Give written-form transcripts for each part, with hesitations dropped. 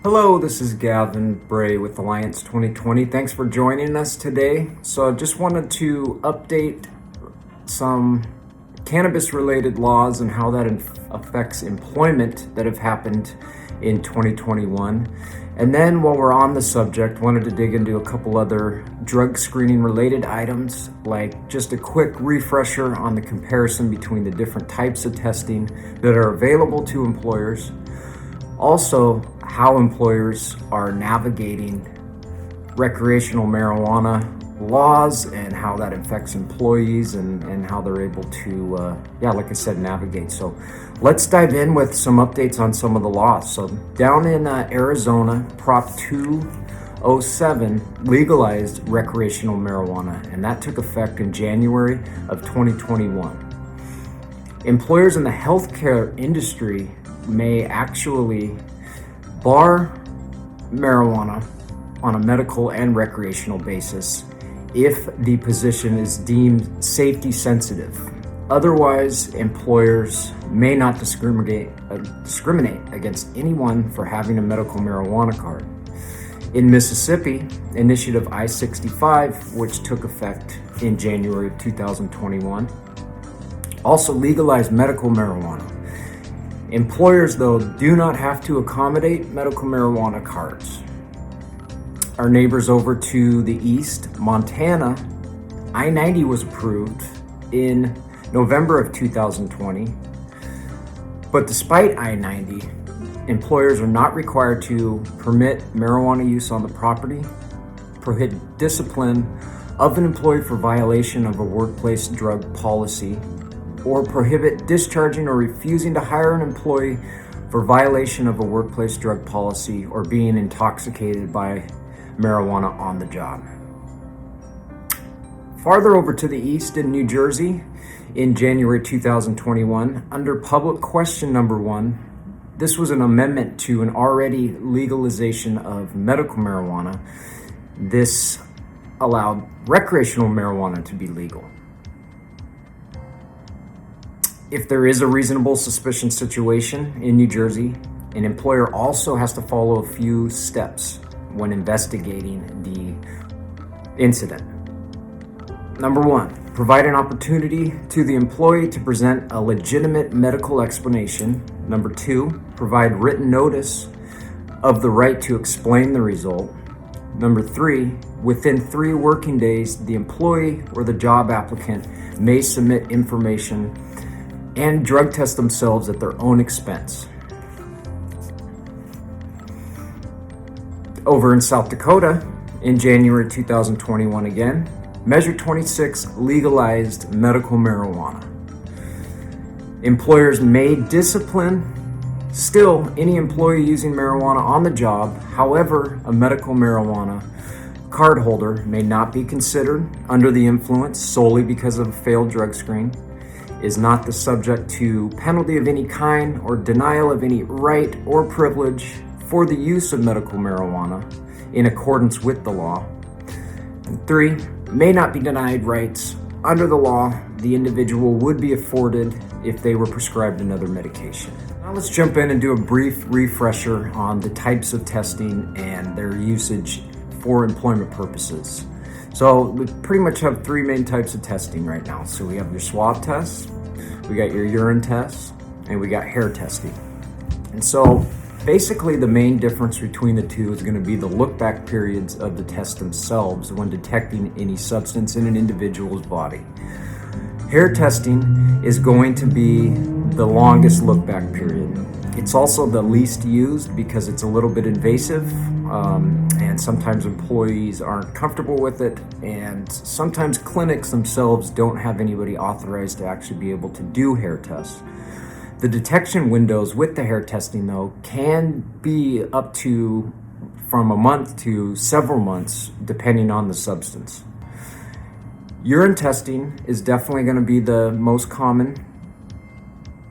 Hello, this is Gavin Bray with Alliance 2020. Thanks for joining us today. So I just wanted to update some cannabis-related laws and how that affects employment that have happened in 2021. And then while we're on the subject, wanted to dig into a couple other drug screening related items, like just a quick refresher on the comparison between the different types of testing that are available to employers. Also, how employers are navigating recreational marijuana laws and how that affects employees and how they're able to, like I said, navigate. So let's dive in with some updates on some of the laws. So down in Arizona, Prop 207 legalized recreational marijuana, and that took effect in January of 2021. Employers in the healthcare industry may actually bar marijuana on a medical and recreational basis if the position is deemed safety sensitive. Otherwise, employers may not discriminate against anyone for having a medical marijuana card. In Mississippi, Initiative I-65, which took effect in January of 2021, also legalized medical marijuana. Employers, though, do not have to accommodate medical marijuana cards. Our neighbors over to the east, Montana, I-90 was approved in November of 2020. But despite I-90, employers are not required to permit marijuana use on the property, prohibit discipline of an employee for violation of a workplace drug policy, or prohibit discharging or refusing to hire an employee for violation of a workplace drug policy or being intoxicated by marijuana on the job. Farther over to the east in New Jersey, in January 2021, under public question number 1, this was an amendment to an already legalization of medical marijuana. This allowed recreational marijuana to be legal. If there is a reasonable suspicion situation in New Jersey, an employer also has to follow a few steps when investigating the incident. Number 1, provide an opportunity to the employee to present a legitimate medical explanation. Number 2, provide written notice of the right to explain the result. Number 3, within 3 working days, the employee or the job applicant may submit information and drug test themselves at their own expense. Over in South Dakota, in January 2021 again, Measure 26 legalized medical marijuana. Employers may discipline still any employee using marijuana on the job. However, a medical marijuana cardholder may not be considered under the influence solely because of a failed drug screen, is not the subject to penalty of any kind or denial of any right or privilege for the use of medical marijuana in accordance with the law. And 3, may not be denied rights under the law the individual would be afforded if they were prescribed another medication. Now let's jump in and do a brief refresher on the types of testing and their usage for employment purposes. So we pretty much have 3 main types of testing right now. So we have your swab test, we got your urine test, and we got hair testing. And so basically the main difference between the two is going to be the look-back periods of the test themselves when detecting any substance in an individual's body. Hair testing is going to be the longest look-back period. It's also the least used because it's a little bit invasive, and sometimes employees aren't comfortable with it, and sometimes clinics themselves don't have anybody authorized to actually be able to do hair tests. The detection windows with the hair testing, though, can be up to from a month to several months, depending on the substance. Urine testing is definitely going to be the most common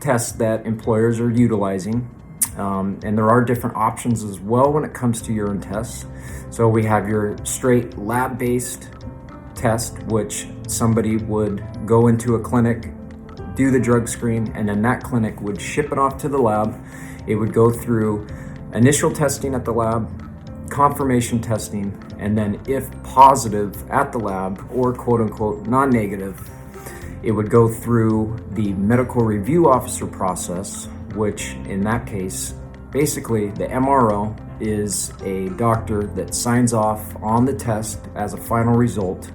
test that employers are utilizing. And there are different options as well when it comes to urine tests. So we have your straight lab-based test, which somebody would go into a clinic, do the drug screen, and then that clinic would ship it off to the lab. It would go through initial testing at the lab, confirmation testing, and then if positive at the lab or quote unquote non-negative, it would go through the medical review officer process, which in that case, basically the MRO is a doctor that signs off on the test as a final result.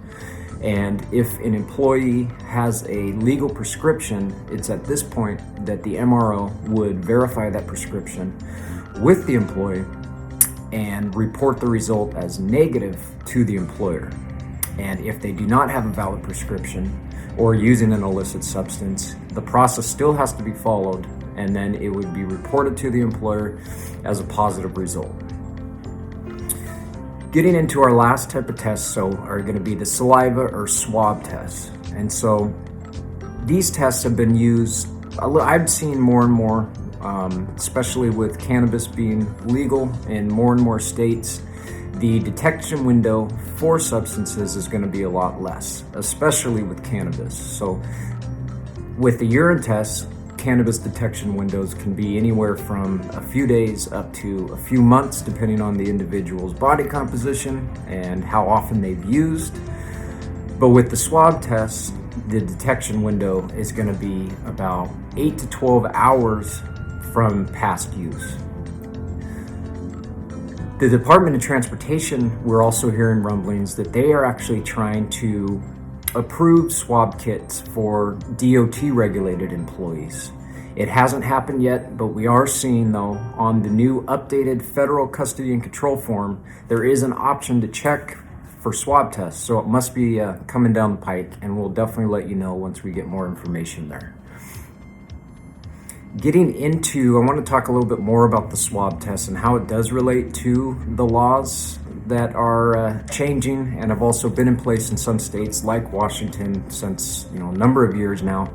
And if an employee has a legal prescription, it's at this point that the MRO would verify that prescription with the employee and report the result as negative to the employer. And if they do not have a valid prescription or using an illicit substance, the process still has to be followed, and then it would be reported to the employer as a positive result. Getting into our last type of tests, are going to be the saliva or swab tests. And so these tests have been used, I've seen more and more, especially with cannabis being legal in more and more states. The detection window for substances is going to be a lot less, especially with cannabis. So with the urine tests, cannabis detection windows can be anywhere from a few days up to a few months, depending on the individual's body composition and how often they've used. But with the swab tests, the detection window is going to be about 8 to 12 hours from past use. The Department of Transportation, we're also hearing rumblings that they are actually trying to approve swab kits for DOT regulated employees. It hasn't happened yet, but we are seeing though on the new updated federal custody and control form, there is an option to check for swab tests. So it must be coming down the pike, and we'll definitely let you know once we get more information there. Getting into, I want to talk a little bit more about the swab test and how it does relate to the laws that are changing and have also been in place in some states like Washington since a number of years now.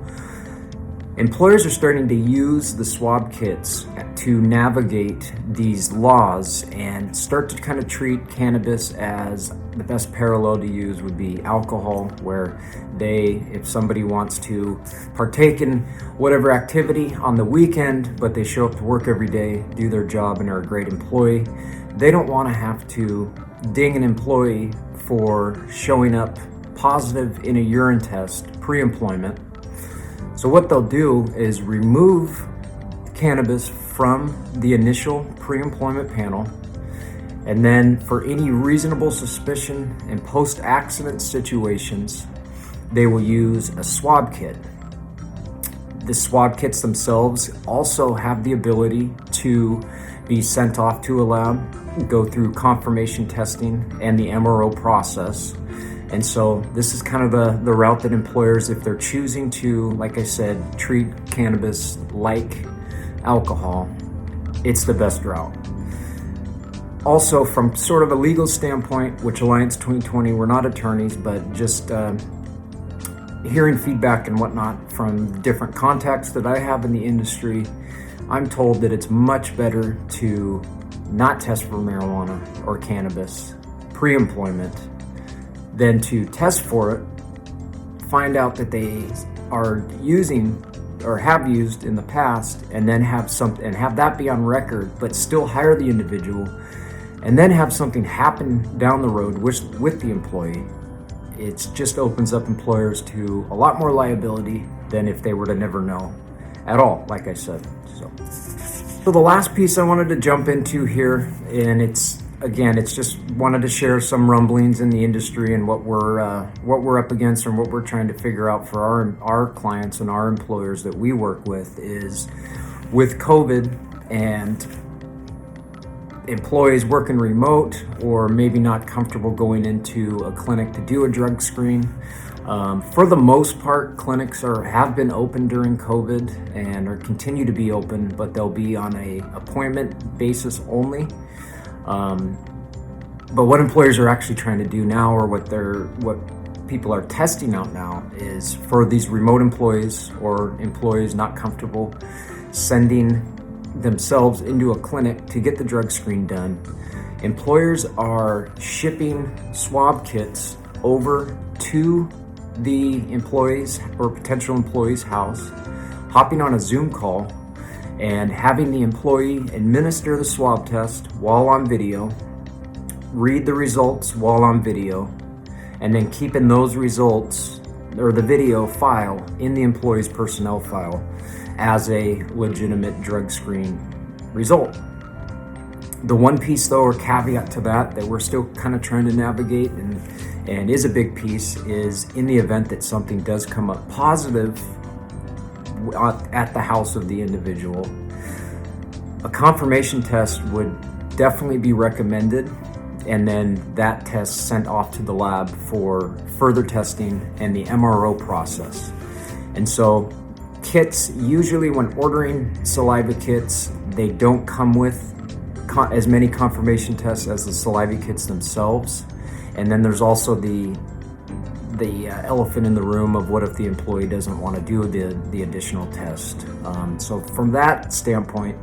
Employers are starting to use the swab kits to navigate these laws and start to kind of treat cannabis as the best parallel to use would be alcohol, where if somebody wants to partake in whatever activity on the weekend, but they show up to work every day, do their job, and are a great employee, they don't want to have to ding an employee for showing up positive in a urine test pre-employment. So what they'll do is remove cannabis from the initial pre-employment panel, and then for any reasonable suspicion in post-accident situations, they will use a swab kit. The swab kits themselves also have the ability to be sent off to a lab, go through confirmation testing and the MRO process. And so this is kind of the route that employers, if they're choosing to, like I said, treat cannabis like alcohol, it's the best route. Also, from sort of a legal standpoint, which Alliance 2020, we're not attorneys, but just hearing feedback and whatnot from different contacts that I have in the industry, I'm told that it's much better to not test for marijuana or cannabis pre-employment than to test for it, find out that they are using or have used in the past, and then have that be on record, but still hire the individual, and then have something happen down the road with the employee. It just opens up employers to a lot more liability than if they were to never know at all, like I said. So the last piece I wanted to jump into here, and it's just wanted to share some rumblings in the industry and what we're up against and what we're trying to figure out for our clients and our employers that we work with is with COVID and employees working remote or maybe not comfortable going into a clinic to do a drug screen. For the most part, clinics have been open during COVID and are continue to be open, but they'll be on a appointment basis only. But what employers are actually trying to do now, or what people are testing out now, is for these remote employees or employees not comfortable sending themselves into a clinic to get the drug screen done. Employers are shipping swab kits over to the employees or potential employees' house, hopping on a Zoom call, and having the employee administer the swab test while on video, read the results while on video, and then keeping those results or the video file in the employee's personnel file as a legitimate drug screen result. The one piece though, or caveat to that we're still kind of trying to navigate and is a big piece, is in the event that something does come up positive at the house of the individual, a confirmation test would definitely be recommended, and then that test sent off to the lab for further testing and the MRO process. And so kits, usually when ordering saliva kits, they don't come with as many confirmation tests as the saliva kits themselves. And then there's also the elephant in the room of what if the employee doesn't want to do the additional test. So from that standpoint,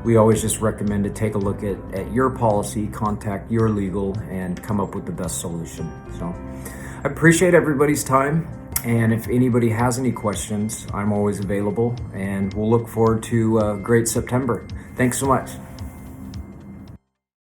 we always just recommend to take a look at your policy, contact your legal, and come up with the best solution. So I appreciate everybody's time, and if anybody has any questions, I'm always available, and we'll look forward to a great September. Thanks so much.